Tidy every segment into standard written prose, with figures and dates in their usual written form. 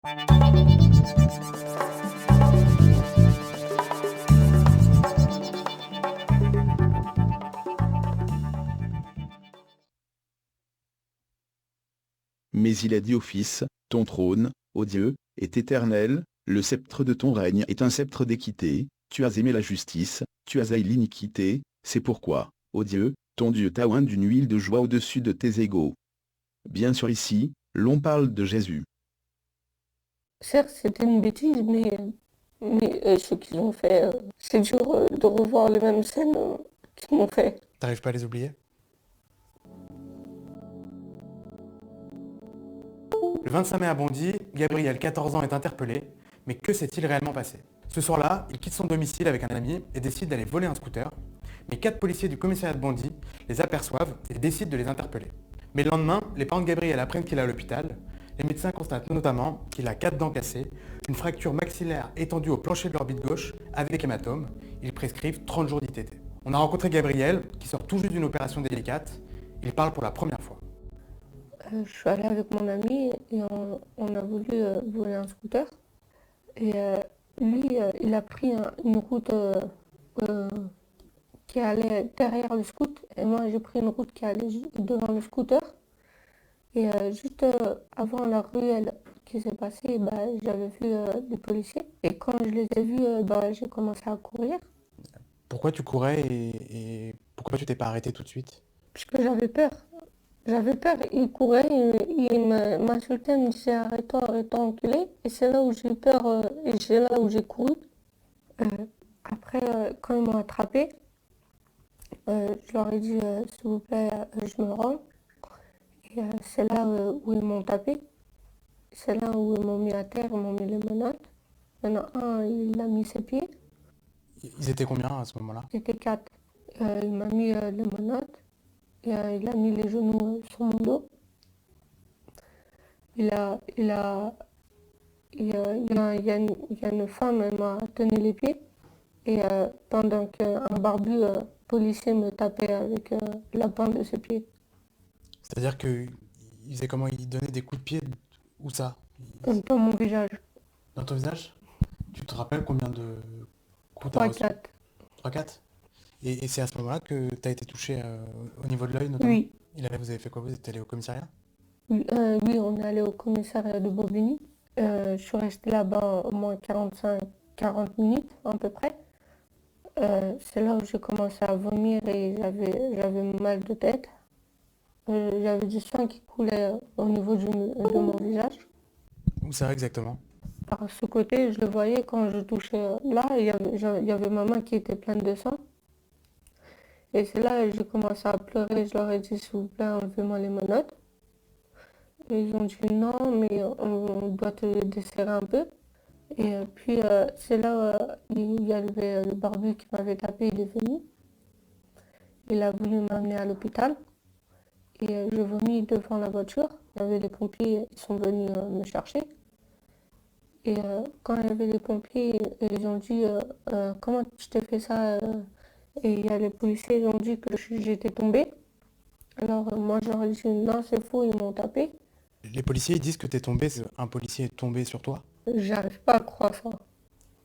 Mais il a dit au Fils, ton trône, ô Dieu, est éternel, le sceptre de ton règne est un sceptre d'équité, tu as aimé la justice, tu as haï l'iniquité, c'est pourquoi, ô Dieu, ton Dieu t'a oint d'une huile de joie au-dessus de tes égaux. Bien sûr ici, l'on parle de Jésus. Certes, c'était une bêtise, mais ce qu'ils ont fait, c'est dur de revoir les mêmes scènes qu'ils m'ont fait. T'arrives pas à les oublier? Le 25 mai à Bondy, Gabriel, 14 ans, est interpellé, mais que s'est-il réellement passé? Ce soir-là, il quitte son domicile avec un ami et décide d'aller voler un scooter, mais 4 policiers du commissariat de Bondy les aperçoivent et décident de les interpeller. Mais le lendemain, les parents de Gabriel apprennent qu'il est à l'hôpital. Les médecins constatent notamment qu'il a 4 dents cassées, une fracture maxillaire étendue au plancher de l'orbite gauche avec hématome. Ils prescrivent 30 jours d'ITT. On a rencontré Gabriel, qui sort tout juste d'une opération délicate. Il parle pour la première fois. Je suis allée avec mon ami et on a voulu voler un scooter. Et lui, il a pris une route euh, qui allait derrière le scoot. Et moi, j'ai pris une route qui allait devant le scooter. Et juste avant la ruelle qui s'est passée, bah, j'avais vu des policiers. Et quand je les ai vus, bah, j'ai commencé à courir. Pourquoi tu courais et pourquoi tu t'es pas arrêté tout de suite? Parce que j'avais peur. J'avais peur. Il courait, m'insultait, il me disait arrête-toi, arrête-toi, enculé. Et c'est là où j'ai eu peur et c'est là où j'ai couru. Euh, Après, quand ils m'ont attrapé, je leur ai dit s'il vous plaît, je me rends. Et c'est là où ils m'ont tapé. C'est là où ils m'ont mis à terre, ils m'ont mis les menottes. Il y en a un, il a mis ses pieds. Ils étaient combien à ce moment-là? J'étais quatre. Il m'a mis les menottes et il a mis les genoux sur mon dos. Il a, il a, il y a une femme, elle m'a tenu les pieds. Et pendant qu'un barbu policier me tapait avec la pointe de ses pieds. C'est-à-dire que ils faisaient comment? Ils donnaient des coups de pied? Où ça? Dans mon visage. Dans ton visage? Tu te rappelles combien de coups t'as Trois, reçu? quatre. 3-4? Et c'est à ce moment-là que t'as été touché au niveau de l'œil notamment? Oui. Vous avez fait quoi? Vous êtes allé au commissariat? Oui, oui, on est allé au commissariat de Bobigny. Je suis restée là-bas au moins 45-40 minutes à peu près. C'est là où j'ai commencé à vomir et j'avais mal de tête. J'avais du sang qui coulait au niveau de mon visage. Où ça exactement? Par ce côté, je le voyais quand je touchais là, il y avait ma main qui était pleine de sang. Et c'est là que j'ai commencé à pleurer. Je leur ai dit, s'il vous plaît, enlevez-moi les menottes. Et ils ont dit, non, mais on doit te desserrer un peu. Et puis, c'est là il y avait le barbu qui m'avait tapé, il est venu. Il a voulu m'amener à l'hôpital. Et je vomis devant la voiture. Il y avait des pompiers, ils sont venus me chercher. Et quand il y avait les pompiers, ils ont dit comment je t'ai fait ça et il y a les policiers, ils ont dit que j'étais tombée. Alors moi je leur ai dit non c'est faux, ils m'ont tapé. Les policiers ils disent que t'es tombé, un policier est tombé sur toi? J'arrive pas à croire ça.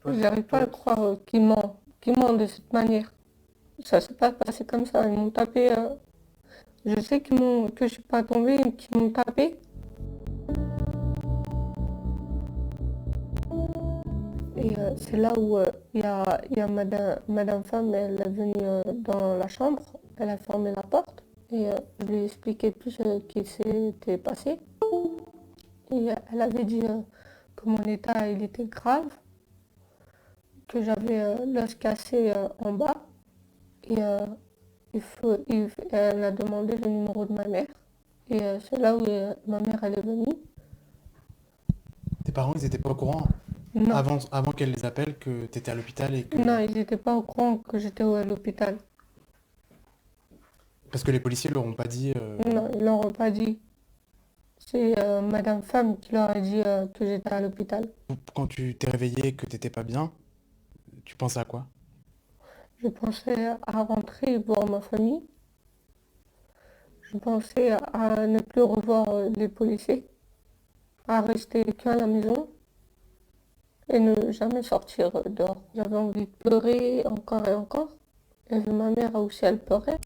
Toi, J'arrive pas à toi, croire qu'ils mentent de cette manière. Ça s'est pas passé comme ça. Ils m'ont tapé. Je sais que je suis pas tombée, qu'ils m'ont tapé. Et c'est là où il y a madame femme, elle est venue dans la chambre, elle a fermé la porte et je lui ai expliqué tout ce qui s'était passé. Et elle avait dit que mon état il était grave, que j'avais l'os cassé en bas et elle a demandé le numéro de ma mère. Et c'est là où ma mère elle est venue. tes parents ils étaient pas au courant Non, avant qu'elle les appelle que t'étais à l'hôpital et que... non, ils n'étaient pas au courant que j'étais à l'hôpital. Parce que les policiers leur ont pas dit... Non, ils l'ont pas dit. C'est Madame Femme qui leur a dit que j'étais à l'hôpital. Quand tu t'es réveillé et que t'étais pas bien, tu pensais à quoi? Je pensais à rentrer voir ma famille. Je pensais à ne plus revoir les policiers. à rester qu'à la maison et ne jamais sortir dehors. J'avais envie de pleurer encore et encore. Et ma mère aussi, elle pleurait.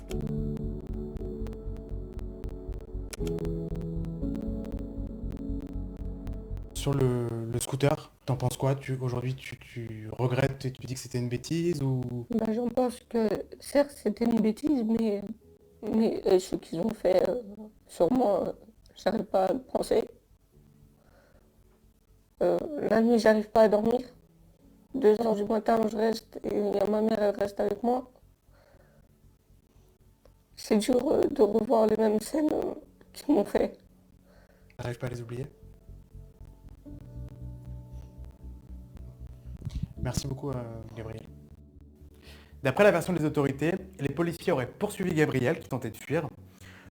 Sur le scooter, t'en penses quoi? Aujourd'hui, tu regrettes et tu dis que c'était une bêtise ou... Ben, j'en pense que certes c'était une bêtise, mais ce qu'ils ont fait sur moi, j'arrive pas à le penser. La nuit, j'arrive pas à dormir. 2 heures du matin, je reste et il y a ma mère, elle reste avec moi. C'est dur de revoir les mêmes scènes qu'ils m'ont fait. T'arrives pas à les oublier? Merci beaucoup, Gabriel. D'après la version des autorités, les policiers auraient poursuivi Gabriel qui tentait de fuir.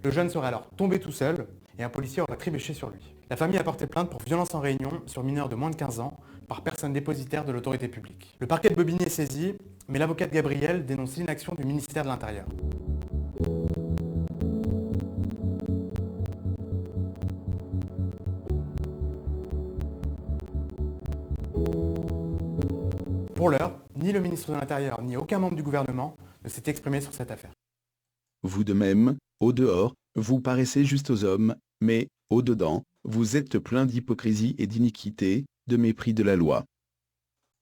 Le jeune serait alors tombé tout seul et un policier aurait trébuché sur lui. La famille a porté plainte pour violence en réunion sur mineur de moins de 15 ans par personne dépositaire de l'autorité publique. Le parquet de Bobigny est saisi, mais l'avocat de Gabriel dénonce l'inaction du ministère de l'Intérieur. Pour l'heure, ni le ministre de l'Intérieur ni aucun membre du gouvernement ne s'est exprimé sur cette affaire. Vous de même, au dehors, vous paraissez juste aux hommes, mais, au dedans, vous êtes plein d'hypocrisie et d'iniquité, de mépris de la loi.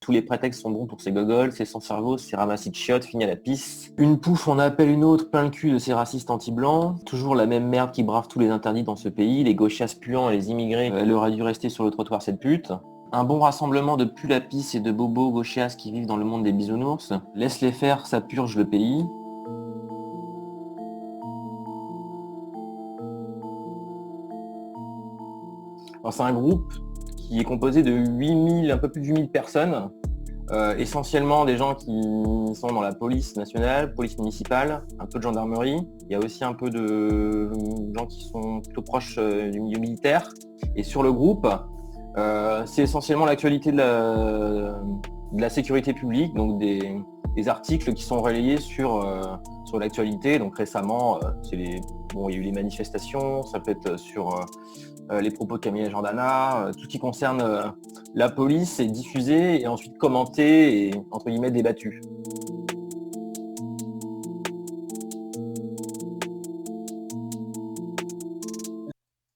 Tous les prétextes sont bons pour ces gogoles, ces sans-cerveau, ces ramassis de chiottes, finis à la pisse. Une pouffe on appelle une autre, plein le cul de ces racistes anti-blancs. Toujours la même merde qui brave tous les interdits dans ce pays, les gauchistes puants et les immigrés, elle aurait dû rester sur le trottoir cette pute. Un bon rassemblement de pull à pisse et de bobos gauchistes qui vivent dans le monde des bisounours. Laisse-les faire, ça purge le pays. Alors, c'est un groupe qui est composé de 8000, un peu plus de 8000 personnes, essentiellement des gens qui sont dans la police nationale, police municipale, un peu de gendarmerie. Il y a aussi un peu de gens qui sont plutôt proches du milieu militaire. Et sur le groupe, c'est essentiellement l'actualité de la sécurité publique, donc des articles qui sont relayés sur l'actualité. Donc récemment, il y a eu les manifestations, ça peut être sur les propos de Camille Jordana, tout ce qui concerne la police est diffusé et ensuite commenté et entre guillemets débattu.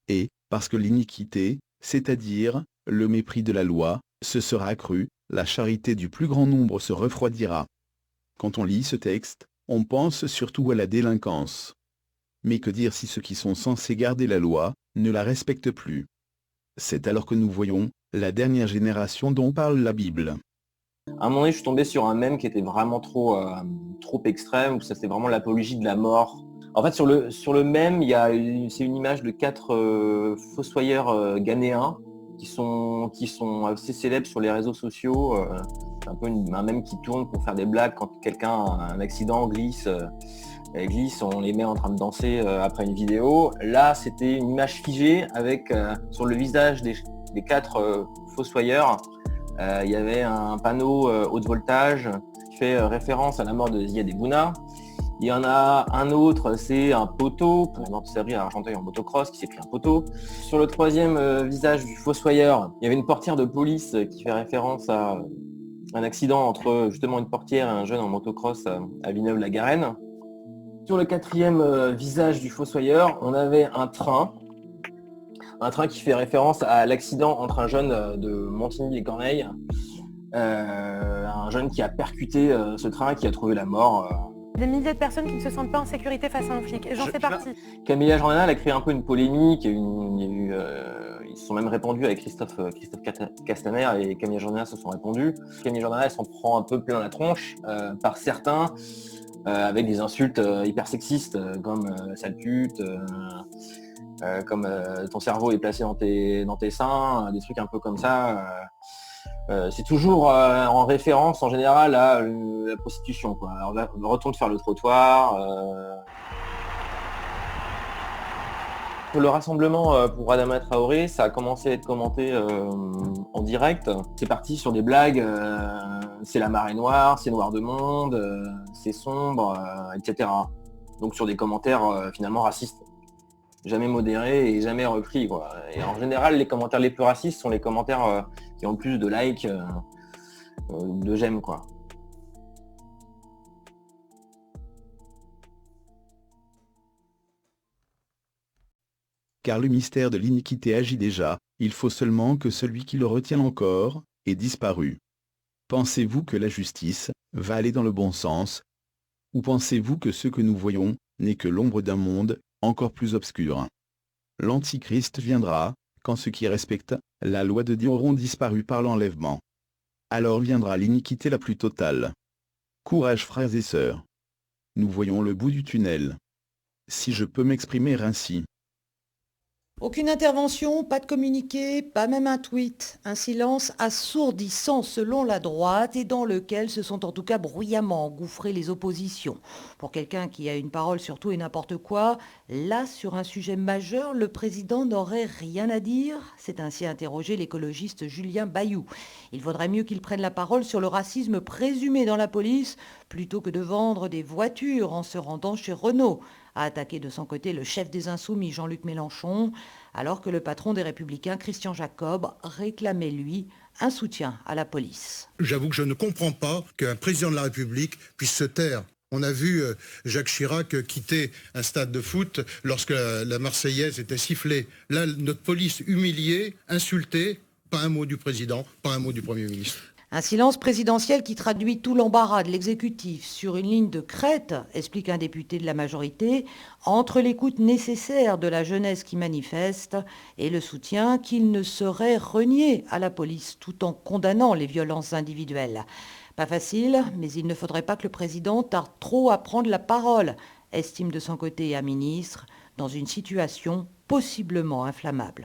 Et, parce que l'iniquité, c'est-à-dire, le mépris de la loi, se sera accru, la charité du plus grand nombre se refroidira. Quand on lit ce texte, on pense surtout à la délinquance. Mais que dire si ceux qui sont censés garder la loi, ne la respectent plus? C'est alors que nous voyons, la dernière génération dont parle la Bible. À un moment donné, je suis tombé sur un mème qui était vraiment trop extrême, où ça c'était vraiment l'apologie de la mort. En fait, sur le mème, c'est une image de 4 fossoyeurs ghanéens qui sont assez célèbres sur les réseaux sociaux. C'est un peu un mème qui tourne pour faire des blagues quand quelqu'un a un accident, glisse, on les met en train de danser après une vidéo. Là, c'était une image figée avec sur le visage des 4 fossoyeurs, il y avait un panneau haute voltage qui fait référence à la mort de Ziad Ebouna. Il y en a un autre, c'est un poteau, pour la mort de Sabri à Argenteuil en motocross, qui s'est pris un poteau. Sur le troisième visage du fossoyeur, il y avait une portière de police qui fait référence à un accident entre justement une portière et un jeune en motocross à Villeneuve-la-Garenne. Sur le quatrième visage du fossoyeur, on avait un train qui fait référence à l'accident entre un jeune de Montigny et Corneille, un jeune qui a percuté ce train, qui a trouvé la mort. Des milliers de personnes qui ne se sentent pas en sécurité face à un flic, et j'en fais partie. Camilla Jordana a créé un peu une polémique, ils se sont même répandus avec Christophe Castaner, et Camilla Jordana se sont répandus. Camilla Jordana, elle s'en prend un peu plein la tronche par certains, avec des insultes hyper sexistes comme sale pute, comme ton cerveau est placé dans tes seins, des trucs un peu comme ça. C'est toujours en référence en général à la prostitution, quoi. Alors, on retourne faire le trottoir. Le rassemblement pour Adama Traoré, ça a commencé à être commenté en direct. C'est parti sur des blagues, c'est la marée noire, c'est noir de monde, c'est sombre, etc. Donc sur des commentaires finalement racistes. jamais modéré et jamais repris, quoi. Et en général, les commentaires les plus racistes sont les commentaires qui ont le plus de likes, de j'aime, quoi. Car le mystère de l'iniquité agit déjà, il faut seulement que celui qui le retient encore ait disparu. Pensez-vous que la justice va aller dans le bon sens? Ou pensez-vous que ce que nous voyons n'est que l'ombre d'un monde encore plus obscur? L'Antichrist viendra, quand ceux qui respectent la loi de Dieu auront disparu par l'enlèvement. Alors viendra l'iniquité la plus totale. Courage frères et sœurs. Nous voyons le bout du tunnel. Si je peux m'exprimer ainsi. Aucune intervention, pas de communiqué, pas même un tweet. Un silence assourdissant selon la droite et dans lequel se sont en tout cas bruyamment engouffrées les oppositions. Pour quelqu'un qui a une parole sur tout et n'importe quoi, là, sur un sujet majeur, le président n'aurait rien à dire. C'est ainsi interrogé l'écologiste Julien Bayou. Il vaudrait mieux qu'il prenne la parole sur le racisme présumé dans la police plutôt que de vendre des voitures en se rendant chez Renault, a attaqué de son côté le chef des Insoumis Jean-Luc Mélenchon, alors que le patron des Républicains Christian Jacob réclamait, lui, un soutien à la police. J'avoue que je ne comprends pas qu'un président de la République puisse se taire. On a vu Jacques Chirac quitter un stade de foot lorsque la Marseillaise était sifflée. Là, notre police humiliée, insultée, pas un mot du président, pas un mot du Premier ministre. Un silence présidentiel qui traduit tout l'embarras de l'exécutif sur une ligne de crête, explique un député de la majorité, entre l'écoute nécessaire de la jeunesse qui manifeste et le soutien qu'il ne saurait renier à la police tout en condamnant les violences individuelles. Pas facile, mais il ne faudrait pas que le président tarde trop à prendre la parole, estime de son côté un ministre, dans une situation possiblement inflammable.